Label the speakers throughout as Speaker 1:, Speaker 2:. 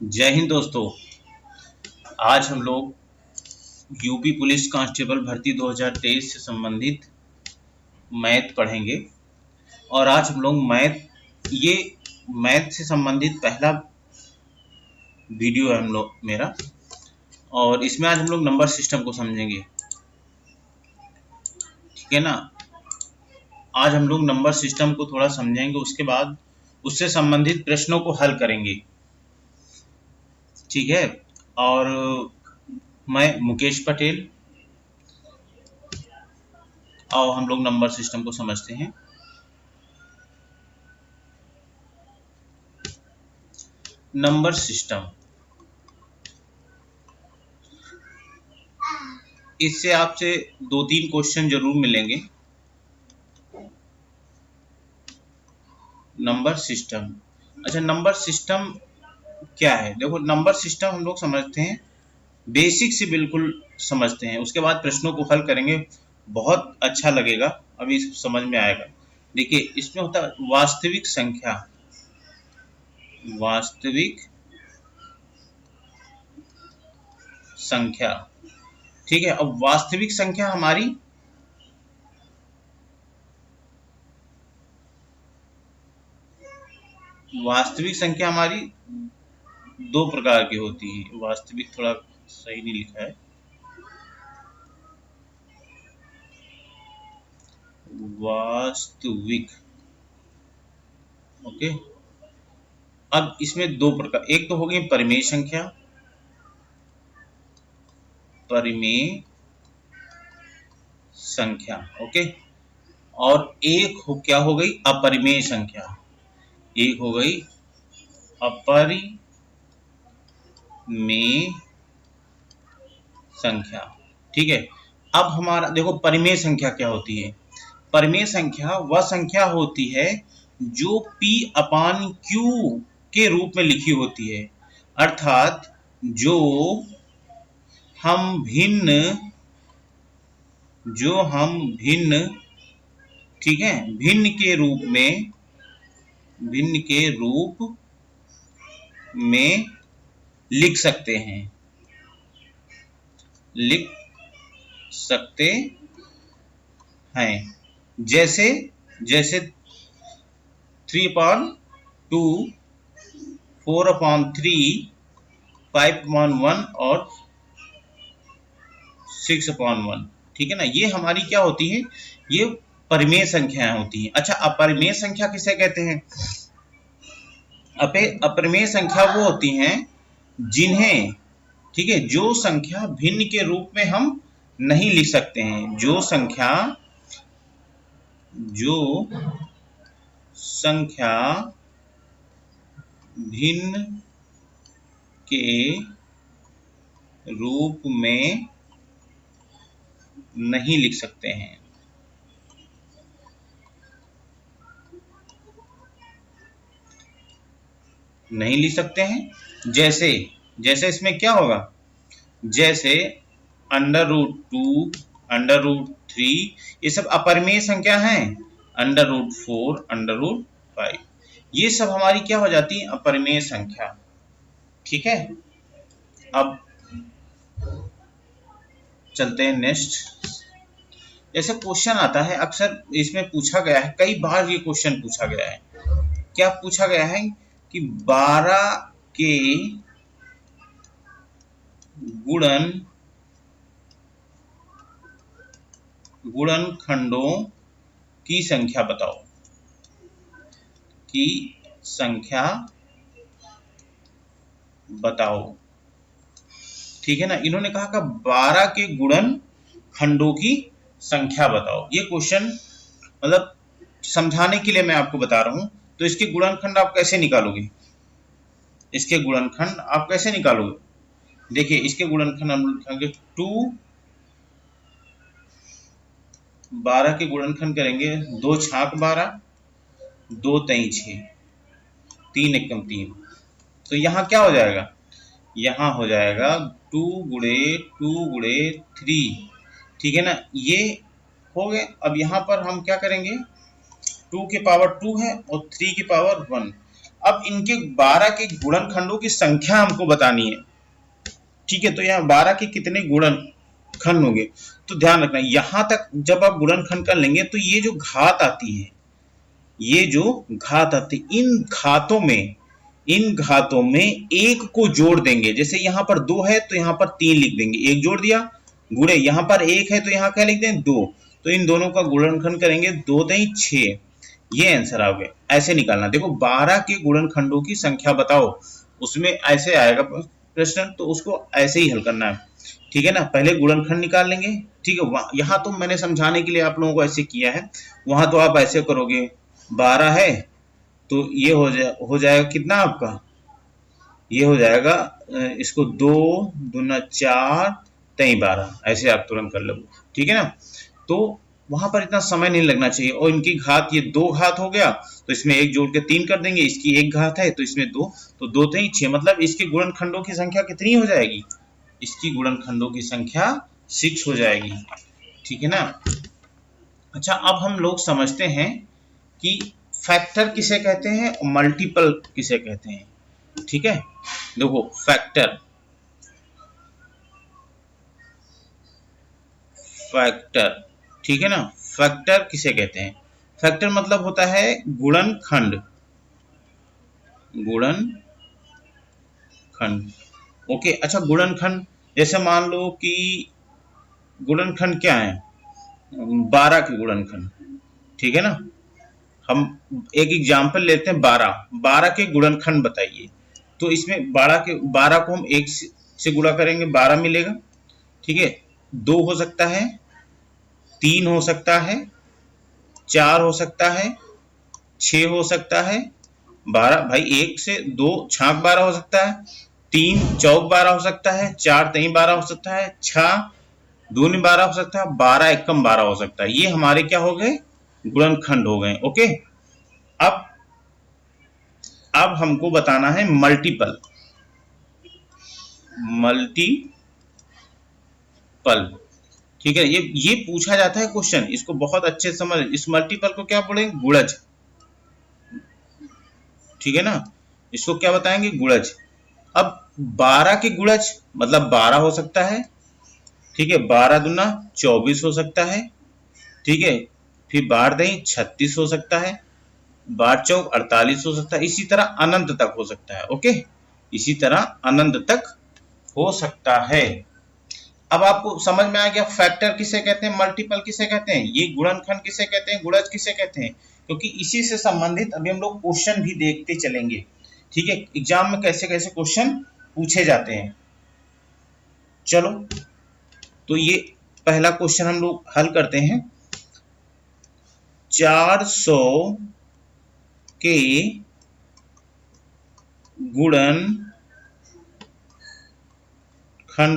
Speaker 1: जय हिंद दोस्तों। आज हम लोग यूपी पुलिस कांस्टेबल भर्ती 2023 से संबंधित मैथ पढ़ेंगे। और आज हम लोग मैथ से संबंधित पहला वीडियो है हम लोग मेरा, और इसमें आज हम लोग नंबर सिस्टम को समझेंगे। ठीक है ना। आज हम लोग नंबर सिस्टम को थोड़ा समझेंगे, उसके बाद उससे संबंधित प्रश्नों को हल करेंगे। ठीक है। और मैं मुकेश पटेल, आओ हम लोग नंबर सिस्टम को समझते हैं। नंबर सिस्टम, इससे आपसे 2-3 क्वेश्चन जरूर मिलेंगे। नंबर सिस्टम, अच्छा नंबर सिस्टम क्या है? देखो, नंबर सिस्टम हम लोग समझते हैं, बेसिक से बिल्कुल समझते हैं, उसके बाद प्रश्नों को हल करेंगे। बहुत अच्छा लगेगा, अभी समझ में आएगा। देखिए, इसमें होता है वास्तविक संख्या। वास्तविक संख्या, ठीक है। अब वास्तविक संख्या हमारी दो प्रकार की होती है। वास्तविक थोड़ा सही नहीं लिखा है, वास्तविक। ओके। अब इसमें दो प्रकार, एक तो हो गई परिमेय संख्या, परिमेय संख्या, ओके। और एक क्या हो गई? अपरिमेय संख्या। एक हो गई अपरिमेय संख्या, ठीक है। अब हमारा देखो, परिमेय संख्या क्या होती है? परिमेय संख्या वह संख्या होती है जो P अपान Q के रूप में लिखी होती है, अर्थात जो हम भिन्न ठीक है, भिन्न के रूप में लिख सकते हैं। जैसे 3/2, 4/3, 5/1 और 6/1। ठीक है ना। ये हमारी क्या होती है? ये परिमेय संख्याएं होती हैं। अच्छा, अपरिमेय संख्या किसे कहते हैं? अपरिमेय संख्या वो होती हैं जिन्हें, ठीक है, जो संख्या भिन्न के रूप में हम नहीं लिख सकते हैं। जो संख्या भिन्न के रूप में नहीं लिख सकते हैं। जैसे इसमें क्या होगा? जैसे √2, √3, ये सब अपरिमेय संख्या हैं। √4, √5, ये सब हमारी क्या हो जाती है? अपरिमेय संख्या। ठीक है। अब चलते हैं नेक्स्ट। जैसे क्वेश्चन आता है, अक्सर इसमें पूछा गया है, कई बार ये क्वेश्चन पूछा गया है। क्या पूछा गया है कि 12 के गुणनखंडों की संख्या बताओ। ठीक है ना। इन्होंने कहा कि 12 के गुणनखंडों की संख्या बताओ। ये क्वेश्चन मतलब समझाने के लिए मैं आपको बता रहा हूं। तो इसके गुणनखंड आप कैसे निकालोगे? देखिए, इसके गुणनखंड हम लिखेंगे 2, 12 के गुणनखंड करेंगे 2 छाक 12, 2 तई 6, 3 एकम 3। तो यहाँ क्या हो जाएगा? यहाँ हो जाएगा 2 गुणे 3। ठीक है ना। ये हो गए। अब यहाँ पर हम क्या करेंगे? 2 के पावर 2 है और 3 की पावर 1। अब इनके 12 के गुणनखंडों की संख्या हमको बतानी है। ठीक है, तो यहाँ 12 के कितने गुणनखंड होंगे, तो ध्यान रखना यहां तक जब आप गुणनखंड कर लेंगे तो ये जो घात आती है, ये जो घात आती है, इन घातों में एक को जोड़ देंगे। जैसे यहां पर 2 है तो यहां पर 3 लिख देंगे, एक जोड़ दिया, गुणे यहां पर 1 है तो यहां क्या लिख दें 2, तो इन दोनों का गुणनखंड करेंगे, 2 दई 6, ये आंसर आ गया। ऐसे निकालना, देखो 12 के गुणनखंडों की संख्या बताओ, उसमें ऐसे आएगा प्रश्न, तो उसको ऐसे ही हल करना है। ठीक है ना, पहले गुणनखंड निकाल लेंगे। ठीक है, यहाँ तो मैंने समझाने के लिए आप लोगों को ऐसे किया है, वहां तो आप ऐसे करोगे, 12 है तो ये हो जाएगा कितना आपका, ये हो जाएगा इसको 2 दूना 4 तई 12, ऐसे आप तुरंत कर लो। ठीक है ना, तो वहां पर इतना समय नहीं लगना चाहिए। और इनकी घात, ये 2 घात हो गया तो इसमें एक जोड़ के 3 कर देंगे, इसकी 1 घात है तो इसमें 2, तो 2 तई 6, मतलब इसके गुणनखंडों की संख्या कितनी हो जाएगी, इसकी गुणनखंडों की संख्या 6 हो जाएगी। ठीक है ना। अच्छा, अब हम लोग समझते हैं कि फैक्टर किसे कहते हैं और मल्टीपल किसे कहते हैं। ठीक है, देखो फैक्टर, ठीक है ना, फैक्टर किसे कहते हैं, फैक्टर मतलब होता है गुणनखंड, ओके। अच्छा, गुणनखंड जैसे मान लो कि गुणनखंड क्या है, 12 के गुणनखंड। ठीक है ना, हम एक एग्जाम्पल लेते हैं, 12 के गुणनखंड बताइए, तो इसमें 12 को हम 1 से गुणा करेंगे, 12 मिलेगा। ठीक है, 2 हो सकता है, 3 हो सकता है, 4 हो सकता है, 6 हो सकता है, 12 भाई 1 से 2 छाक 12 हो सकता है, 3 चौक 12 हो सकता है, 4 तई 12 हो सकता है, 6 दूनी 12 हो सकता है, 12 एकम 12 हो सकता है। ये हमारे क्या हो गए, गुणनखंड हो गए। ओके, अब हमको बताना है मल्टीपल, ठीक है, ये पूछा जाता है क्वेश्चन, इसको बहुत अच्छे से समझ, इस मल्टीपल को क्या बोलेंगे, गुणज। ठीक है ना, इसको क्या बताएंगे, गुणज। अब 12 के गुणज मतलब 12 हो सकता है। ठीक है, 12 दूना 24 हो सकता है। ठीक है, फिर 12 दही 36 हो सकता है, 12 चौक 48 हो सकता है, इसी तरह अनंत तक हो सकता है। ओके, इसी तरह अनंत तक हो सकता है। अब आपको समझ में आ गया फैक्टर किसे कहते हैं, मल्टीपल किसे कहते हैं, ये गुणनखंड किसे कहते हैं, गुणज किसे कहते हैं, क्योंकि इसी से संबंधित अभी हम लोग क्वेश्चन भी देखते चलेंगे। ठीक है, एग्जाम में कैसे कैसे क्वेश्चन पूछे जाते हैं। चलो, तो ये पहला क्वेश्चन हम लोग हल करते हैं। 400 के गुणनखंड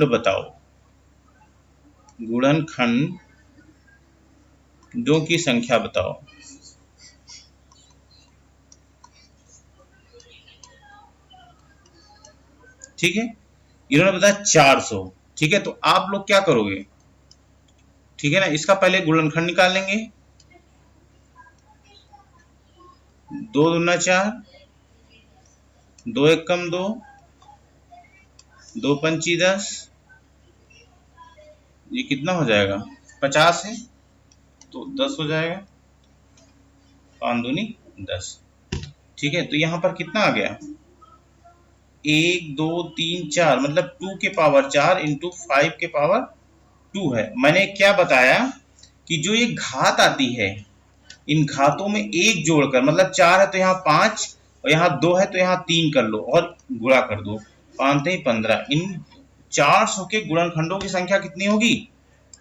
Speaker 1: बताओ, गुणनखंडों की संख्या बताओ। ठीक है, इन्होंने बताया 400। ठीक है, तो आप लोग क्या करोगे, ठीक है ना, इसका पहले गुणनखंड निकाल लेंगे, 2 दूना 4, 2 एकम 2, 2 पंची 10, ये कितना हो जाएगा, 50 है तो 10 हो जाएगा, 5 दूनी 10। ठीक है, तो यहां पर कितना आ गया, 1 2 3 4, मतलब 2 के पावर 4 इंटू 5 के पावर 2 है। मैंने क्या बताया कि जो ये घात आती है, इन घातों में एक जोड़कर, मतलब 4 है तो यहाँ 5, और यहाँ 2 है तो यहाँ 3 कर लो और गुणा कर दो, 5 3 15। इन 400 के गुणनखंडों की संख्या कितनी होगी,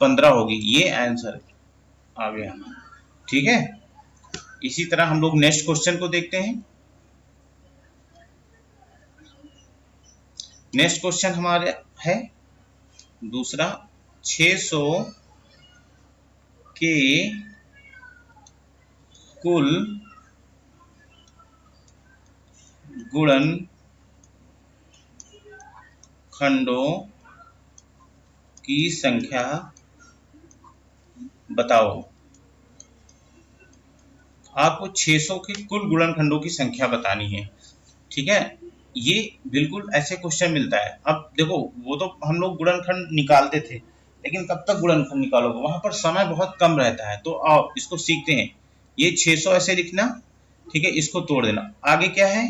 Speaker 1: 15 होगी। ये आंसर आ गया। ठीक है, इसी तरह हम लोग नेक्स्ट क्वेश्चन को देखते हैं। नेक्स्ट क्वेश्चन हमारे है दूसरा, 600 के कुल गुणनखंडों की संख्या बताओ। आपको 600 के कुल गुणनखंडों की संख्या बतानी है। ठीक है, ये बिल्कुल ऐसे क्वेश्चन मिलता है। अब देखो, वो तो हम लोग गुणनखंड निकालते थे, लेकिन कब तक गुणनखंड निकालोगे, वहां पर समय बहुत कम रहता है। तो आओ इसको सीखते हैं। ये 600 ऐसे लिखना, ठीक है, इसको तोड़ देना। आगे क्या है,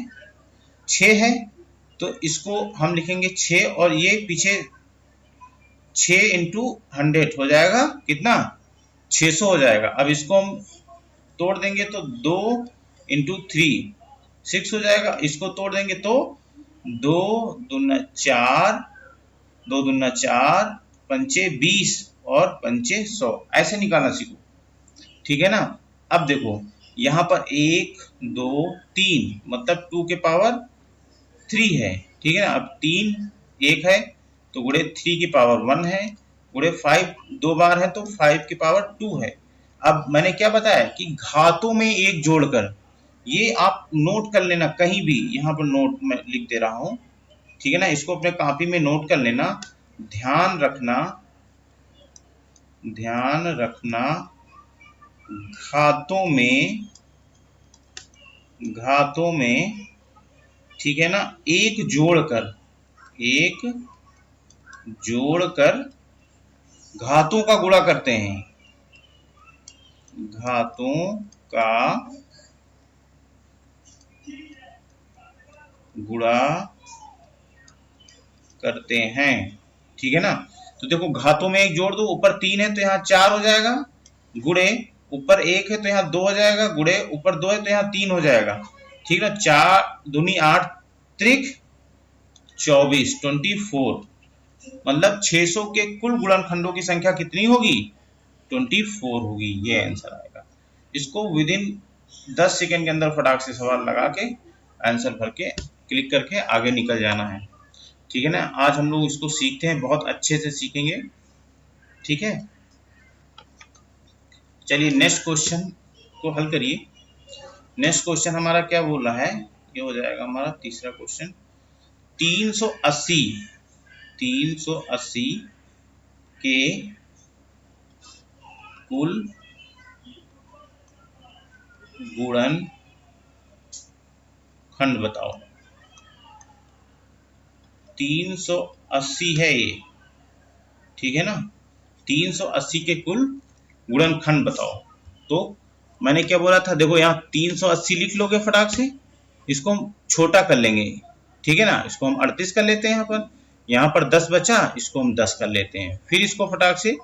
Speaker 1: 6 है, तो इसको हम लिखेंगे 6, और ये पीछे 6 इंटू 100 हो जाएगा कितना, 600 हो जाएगा। अब इसको हम तोड़ देंगे तो 2 इंटू 3 6 हो जाएगा। इसको तोड़ देंगे तो 2 दूना 4, 2 दूना 4, पंचे 20 और पंचे 100, ऐसे निकालना सीखो। ठीक है ना। अब देखो यहाँ पर 1 2 3 मतलब 2 के पावर 3 है। ठीक है ना। अब 3 1 है तो गुणे 3 की पावर 1 है, गुणे 5 2 बार है तो 5 की पावर 2 है। अब मैंने क्या बताया कि घातों में एक जोड़कर, ये आप नोट कर लेना कहीं भी, यहाँ पर नोट में लिख दे रहा हूं। ठीक है ना, इसको अपने कॉपी में नोट कर लेना। ध्यान रखना, ध्यान रखना, घातों में, घातों में, ठीक है ना, एक जोड़कर, एक जोड़कर घातों का गुणा करते हैं, घातों का गुणा करते हैं। ठीक है ना। तो देखो घातों में एक जोड़ दो, ऊपर 3 है तो यहाँ 4 हो जाएगा, गुणे ऊपर 1 है तो यहाँ 2 हो जाएगा, गुणे ऊपर 2 है तो यहाँ 3 हो जाएगा। ठीक है ना। 4 दूनी 8 त्रिक 24 24, मतलब 600 के कुल गुणनखंडों की संख्या कितनी होगी, 24 होगी। ये आंसर आएगा। इसको विद इन 10 सेकंड के अंदर फटाक से सवाल लगा के आंसर भर के क्लिक करके आगे निकल जाना है। ठीक है ना। आज हम लोग इसको सीखते हैं, बहुत अच्छे से सीखेंगे। ठीक है, चलिए नेक्स्ट क्वेश्चन को हल करिए। नेक्स्ट क्वेश्चन हमारा क्या बोल रहा है, ये हो जाएगा हमारा तीसरा क्वेश्चन। 380 के कुल गुणनखंड बताओ। 380 है ये, ठीक है ना। 380 के कुल गुणनखंड बताओ। तो मैंने क्या बोला था, देखो यहाँ 380 लिख लोगे फटाक से, इसको हम छोटा कर लेंगे। ठीक है ना, इसको हम 38 कर लेते हैं। यहाँ पर 10 बचा, इसको हम 10 कर लेते हैं। फिर इसको फटाक से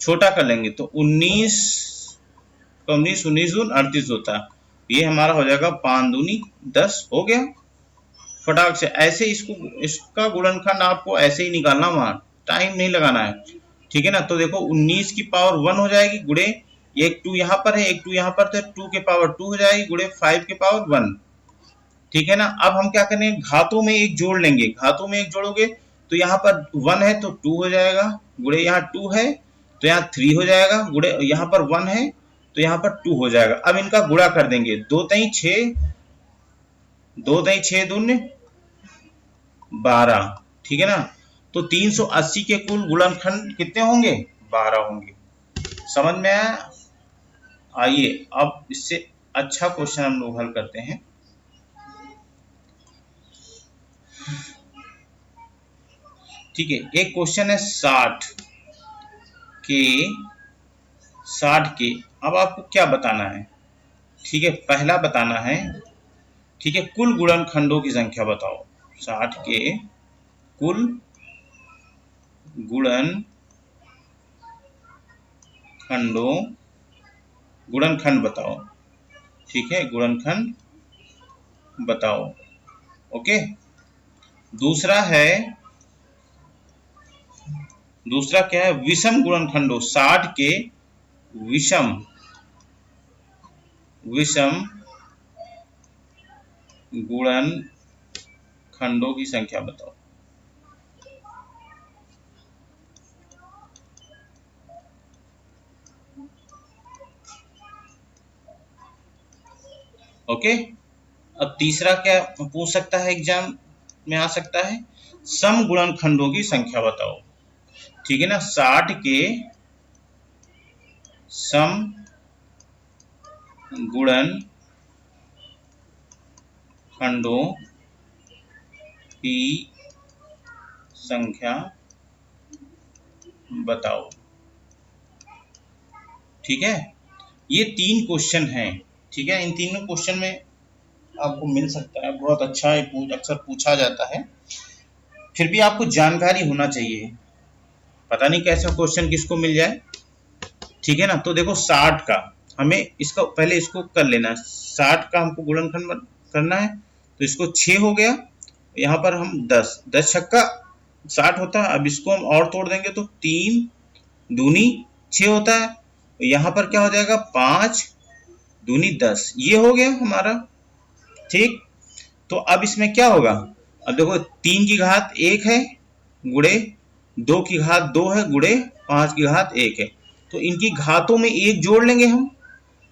Speaker 1: छोटा कर लेंगे तो 19 19 19 दून 38 होता है। ये हमारा हो जाएगा 5 दूनी 10 हो गया। फटाक से ऐसे इसको, इसका गुणनखंड आपको ऐसे ही निकालना, वहां टाइम नहीं लगाना है। ठीक है ना। तो देखो 19 की पावर 1 हो जाएगी, गुणे एक 2 यहाँ पर है, एक 2 यहाँ पर, तो 2 के पावर 2 हो जाएगी, गुणे 5 के पावर 1। ठीक है ना। अब हम क्या करेंगे, घातों में एक जोड़ लेंगे। घातों में एक जोड़ोगे तो यहाँ पर 1 है तो 2 हो जाएगा, गुणे यहाँ 2 है तो यहाँ 3 हो जाएगा, गुणे यहाँ पर 1 है तो यहाँ पर 2 हो जाएगा। अब इनका गुणा कर देंगे, 2 तई 6, 2 तई 6 दूनी 12। ठीक है ना। तो 380 के कुल गुणनखंड कितने होंगे, 12 होंगे। समझ में आया। आइए अब इससे अच्छा क्वेश्चन हम लोग हल करते हैं। ठीक है, एक क्वेश्चन है 60 के। अब आपको क्या बताना है, ठीक है, पहला बताना है, ठीक है, कुल गुणनखंडों की संख्या बताओ। 60 के कुल गुणनखंड बताओ। ठीक है, गुणनखंड बताओ। ओके। दूसरा क्या है, विषम गुणनखंडों। 60 के विषम गुणनखंडों की संख्या बताओ। ओके। अब तीसरा क्या पूछ सकता है, एग्जाम में आ सकता है, सम गुणनखंडों की संख्या बताओ। ठीक है ना। 60 के सम गुणन खंडों की संख्या बताओ। ठीक है, ये 3 क्वेश्चन हैं। ठीक है, इन तीनों क्वेश्चन में आपको मिल सकता है, बहुत अच्छा है, अक्सर पूछा जाता है, फिर भी आपको जानकारी होना चाहिए, पता नहीं कैसा क्वेश्चन किसको मिल जाए। ठीक है ना, तो देखो 60 का हमें इसका पहले इसको कर लेना है, 60 का हमको गुणनखंड करना है, तो इसको 6 हो गया, यहाँ पर हम 10 छक्का 60 होता है। अब इसको हम और तोड़ देंगे तो 3 दूनी 6 होता है, यहाँ पर क्या हो जाएगा 5 दूनी 10, ये हो गया हमारा। ठीक, तो अब इसमें क्या होगा, अब देखो 3 की घात 1 है गुणे 2 की घात 2 है गुणे 5 की घात 1 है, तो इनकी घातों में 1 जोड़ लेंगे हम।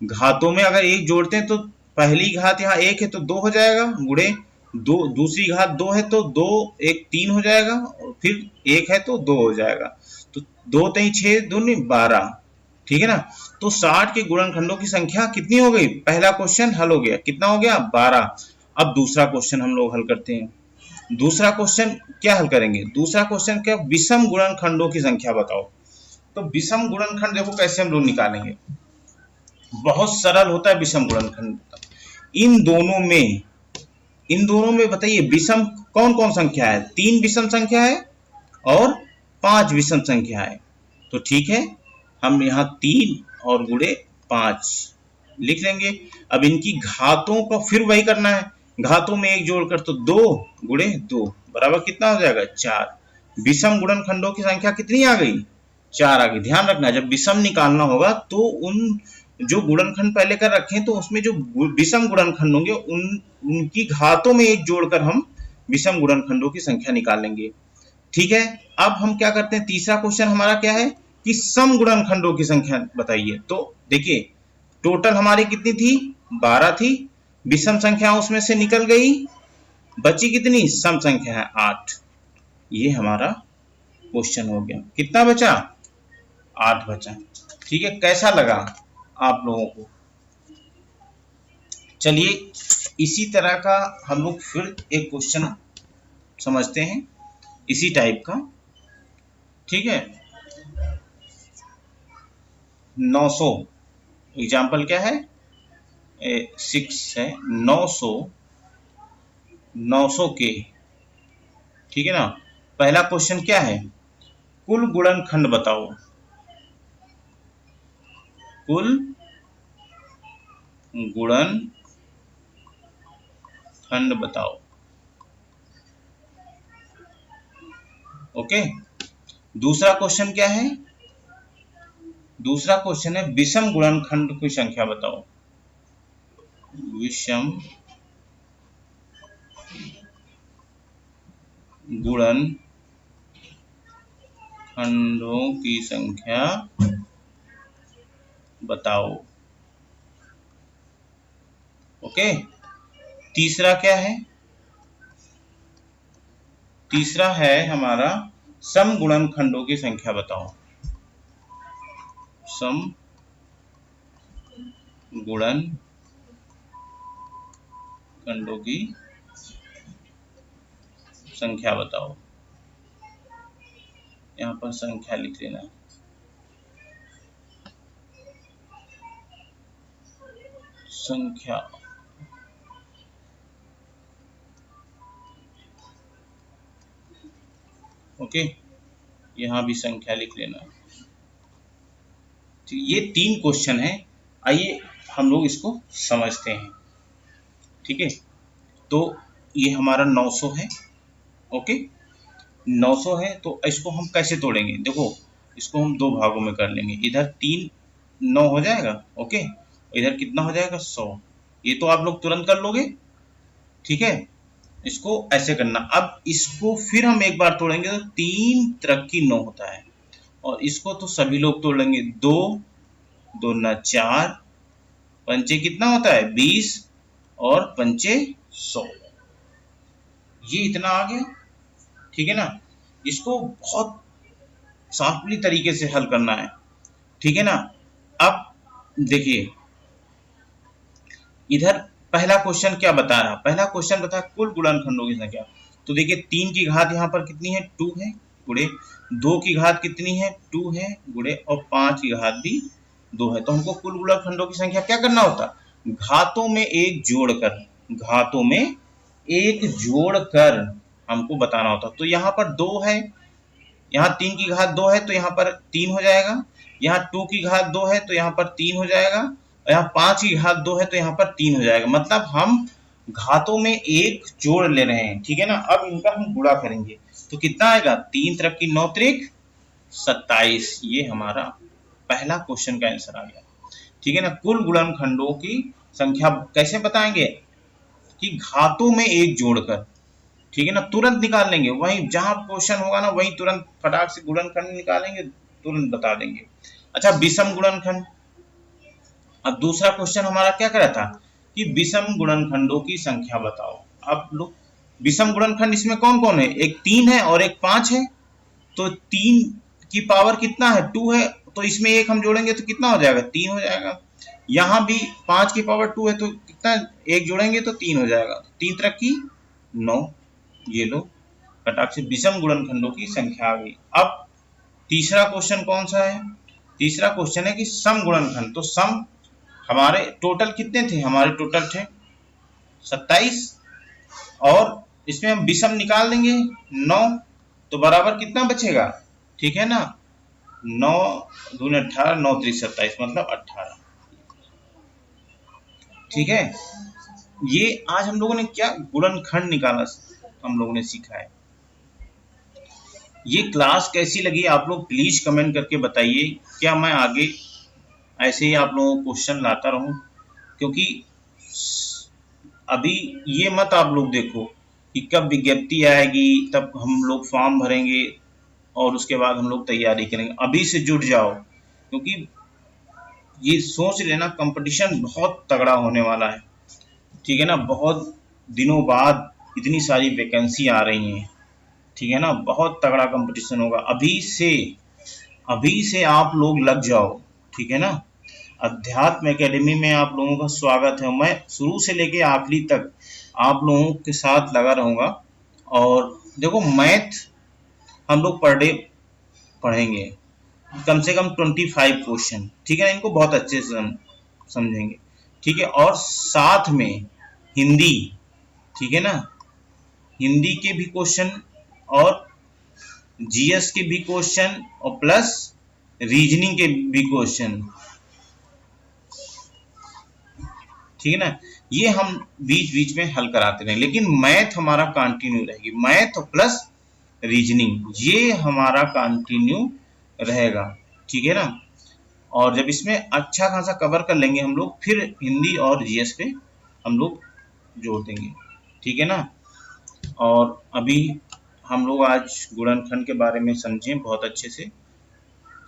Speaker 1: घातों में अगर 1 जोड़ते हैं तो पहली घात यहाँ 1 है तो 2 हो जाएगा, गुणे दो दूसरी घात 2 है तो 2 1 3 हो जाएगा, और फिर 1 है तो 2 हो जाएगा, तो 2 3 6 दूनी 12। ठीक है ना, तो 60 के गुणनखंडों की संख्या कितनी हो गई, पहला क्वेश्चन हल हो गया, कितना हो गया 12। अब दूसरा क्वेश्चन हम लोग हल करते हैं। दूसरा क्वेश्चन क्या हल करेंगे, दूसरा क्वेश्चन क्या, विषम गुणनखंडों की संख्या बताओ। तो विषम गुणनखंड देखो कैसे हम लोग निकालेंगे, बहुत सरल होता है विषम गुणनखंड। इन दोनों में बताइए विषम कौन कौन संख्या है, 3 विषम संख्या है और 5 विषम संख्या है। तो ठीक है, हम यहाँ 3 और गुणे 5 लिख लेंगे। अब इनकी घातों का फिर वही करना है, घातों में 1 जोड़कर, तो 2 गुणे 2 बराबर कितना हो जाएगा 4। विषम गुणनखंडों की संख्या कितनी आ गई, 4 आ गई। ध्यान रखना जब विषम निकालना होगा तो उन जो गुणनखंड पहले कर रखे हैं तो उसमें जो विषम गुणनखंड होंगे उनकी घातों में 1 जोड़कर हम विषम गुणनखंडों की संख्या निकालेंगे। ठीक है, अब हम क्या करते हैं, तीसरा क्वेश्चन हमारा क्या है कि सम गुणनखंडों की संख्या बताइए। तो देखिए टोटल हमारी कितनी थी 12 थी, विषम संख्या उसमें से निकल गई, बची कितनी सम संख्या है 8। ये हमारा क्वेश्चन हो गया, कितना बचा 8 बचा। ठीक है, कैसा लगा आप लोगों को, चलिए इसी तरह का हम लोग फिर एक क्वेश्चन समझते हैं इसी टाइप का। ठीक है, 900 एग्जाम्पल क्या है 6 है, 900 के। ठीक है ना, पहला क्वेश्चन क्या है, कुल गुणनखंड बताओ, कुल गुणनखंड बताओ। ओके, दूसरा क्वेश्चन क्या है, दूसरा क्वेश्चन है विषम गुणनखंड की संख्या बताओ, विषम गुणनखंडों की संख्या बताओ। ओके, तीसरा क्या है, तीसरा है हमारा सम गुणनखंडों की संख्या बताओ, सम गुणनखंडों की संख्या बताओ। यहाँ पर संख्या लिख लेना, संख्या। ओके, यहाँ भी संख्या लिख लेना। तो ये 3 क्वेश्चन है, आइए हम लोग इसको समझते हैं। ठीक है, तो ये हमारा 900 है। ओके, 900 है तो इसको हम कैसे तोड़ेंगे, देखो इसको हम 2 भागों में कर लेंगे, इधर 3 9 हो जाएगा, ओके, इधर कितना हो जाएगा 100। ये तो आप लोग तुरंत कर लोगे। ठीक है, इसको ऐसे करना। अब इसको फिर हम एक बार तोड़ेंगे तो 3 3 9 होता है, और इसको तो सभी लोग तोड़ लेंगे, 2 2 ना 4, पंचे कितना होता है 20, और पंचे 100, ये इतना आ गया। ठीक है ना, इसको बहुत शार्पली तरीके से हल करना है। ठीक है ना, अब देखिए इधर पहला क्वेश्चन क्या बता रहा, पहला क्वेश्चन बता कुल गुणनखंडों की संख्या। तो देखिए 3 की घात यहाँ पर कितनी है 2 है, गुणे 2 की घात कितनी है 2 है, गुणे और 5 की घात भी 2 है। तो हमको कुल गुणनखंडों की संख्या क्या करना होता, घातों में एक जोड़कर, घातों में एक जोड़कर हमको बताना होता। तो यहाँ पर 2 है, यहाँ 3 की घात 2 है तो यहाँ पर 3 हो जाएगा, यहाँ 2 की घात 2 है तो यहाँ पर 3 हो जाएगा, और यहाँ 5 की घात 2 है तो यहाँ पर 3 हो जाएगा। मतलब हम घातों में एक जोड़ ले रहे हैं, ठीक है ना। अब इनका हम गुणा करेंगे तो कितना आएगा, 3 त्रिक की 9 त्रिक 27। ये हमारा पहला क्वेश्चन का आंसर आ गया, ठीक है ना। कुल गुणनखंडों की संख्या कैसे बताएंगे, कि घातों में एक जोड़कर, ठीक है ना, तुरंत निकाल लेंगे, वहीं जहां क्वेश्चन होगा ना वहीं तुरंत फटाक से गुणनखंड निकालेंगे, तुरंत बता देंगे। अच्छा, विषम गुणनखंड। अब दूसरा क्वेश्चन हमारा क्या करा था, कि विषम गुणनखंडों की संख्या बताओ। अब लोग विषम गुणनखंड इसमें कौन कौन है, एक 3 है और एक 5 है। तो 3 की पावर कितना है 2 है, तो इसमें एक हम जोड़ेंगे तो कितना हो जाएगा 3 हो जाएगा। यहाँ भी 5 की पावर 2 है तो कितना, एक जोड़ेंगे तो 3 हो जाएगा, 3 त्रिक की 9। ये लो फटाक से विषम गुणनखंडों की संख्या आ गई। अब तीसरा क्वेश्चन कौन सा है, तीसरा क्वेश्चन है कि सम गुणनखंड। तो सम हमारे टोटल कितने थे, हमारे टोटल थे 27, और इसमें हम विषम निकाल देंगे 9, तो बराबर कितना बचेगा, ठीक है ना, 9 दूनी 18, 9 त्रिक 27 मतलब 18, ठीक है। ये आज हम लोगों ने क्या गुणनखंड निकाला, हम लोगों ने सीखा है। ये क्लास कैसी लगी आप लोग प्लीज कमेंट करके बताइए, क्या मैं आगे ऐसे ही आप लोगों को क्वेश्चन लाता रहूं, क्योंकि अभी ये मत आप लोग देखो कि कब विज्ञप्ति आएगी तब हम लोग फॉर्म भरेंगे और उसके बाद हम लोग तैयारी करेंगे। अभी से जुट जाओ, क्योंकि ये सोच लेना कंपटीशन बहुत तगड़ा होने वाला है, ठीक है ना। बहुत दिनों बाद इतनी सारी वैकेंसी आ रही हैं, ठीक है ना, बहुत तगड़ा कंपटीशन होगा। अभी से आप लोग लग जाओ, ठीक है ना। अध्यात्म एकेडमी में आप लोगों का स्वागत है। मैं शुरू से लेके आखिरी तक आप लोगों के साथ लगा रहूंगा। और देखो मैथ हम लोग पर डे पढ़ेंगे कम से कम 25 क्वेश्चन, ठीक है ना, इनको बहुत अच्छे से समझेंगे, ठीक है। और साथ में हिंदी, ठीक है ना, हिंदी के भी क्वेश्चन और जीएस के भी क्वेश्चन और प्लस रीजनिंग के भी क्वेश्चन, ठीक है ना। ये हम बीच बीच में हल कराते रहें, लेकिन मैथ हमारा कंटिन्यू रहेगी, मैथ प्लस रीजनिंग ये हमारा कंटिन्यू रहेगा, ठीक है ना। और जब इसमें अच्छा खासा कवर कर लेंगे हम लोग, फिर हिंदी और जीएस पे हम लोग जोड़ देंगे, ठीक है ना। और अभी हम लोग आज गुणनखंड के बारे में समझे बहुत अच्छे से,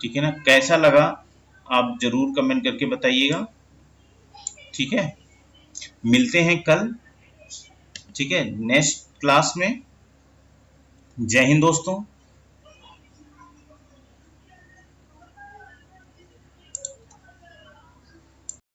Speaker 1: ठीक है ना। कैसा लगा आप जरूर कमेंट करके बताइएगा, ठीक है। मिलते हैं कल, ठीक है, नेक्स्ट क्लास में। जय हिंद दोस्तों।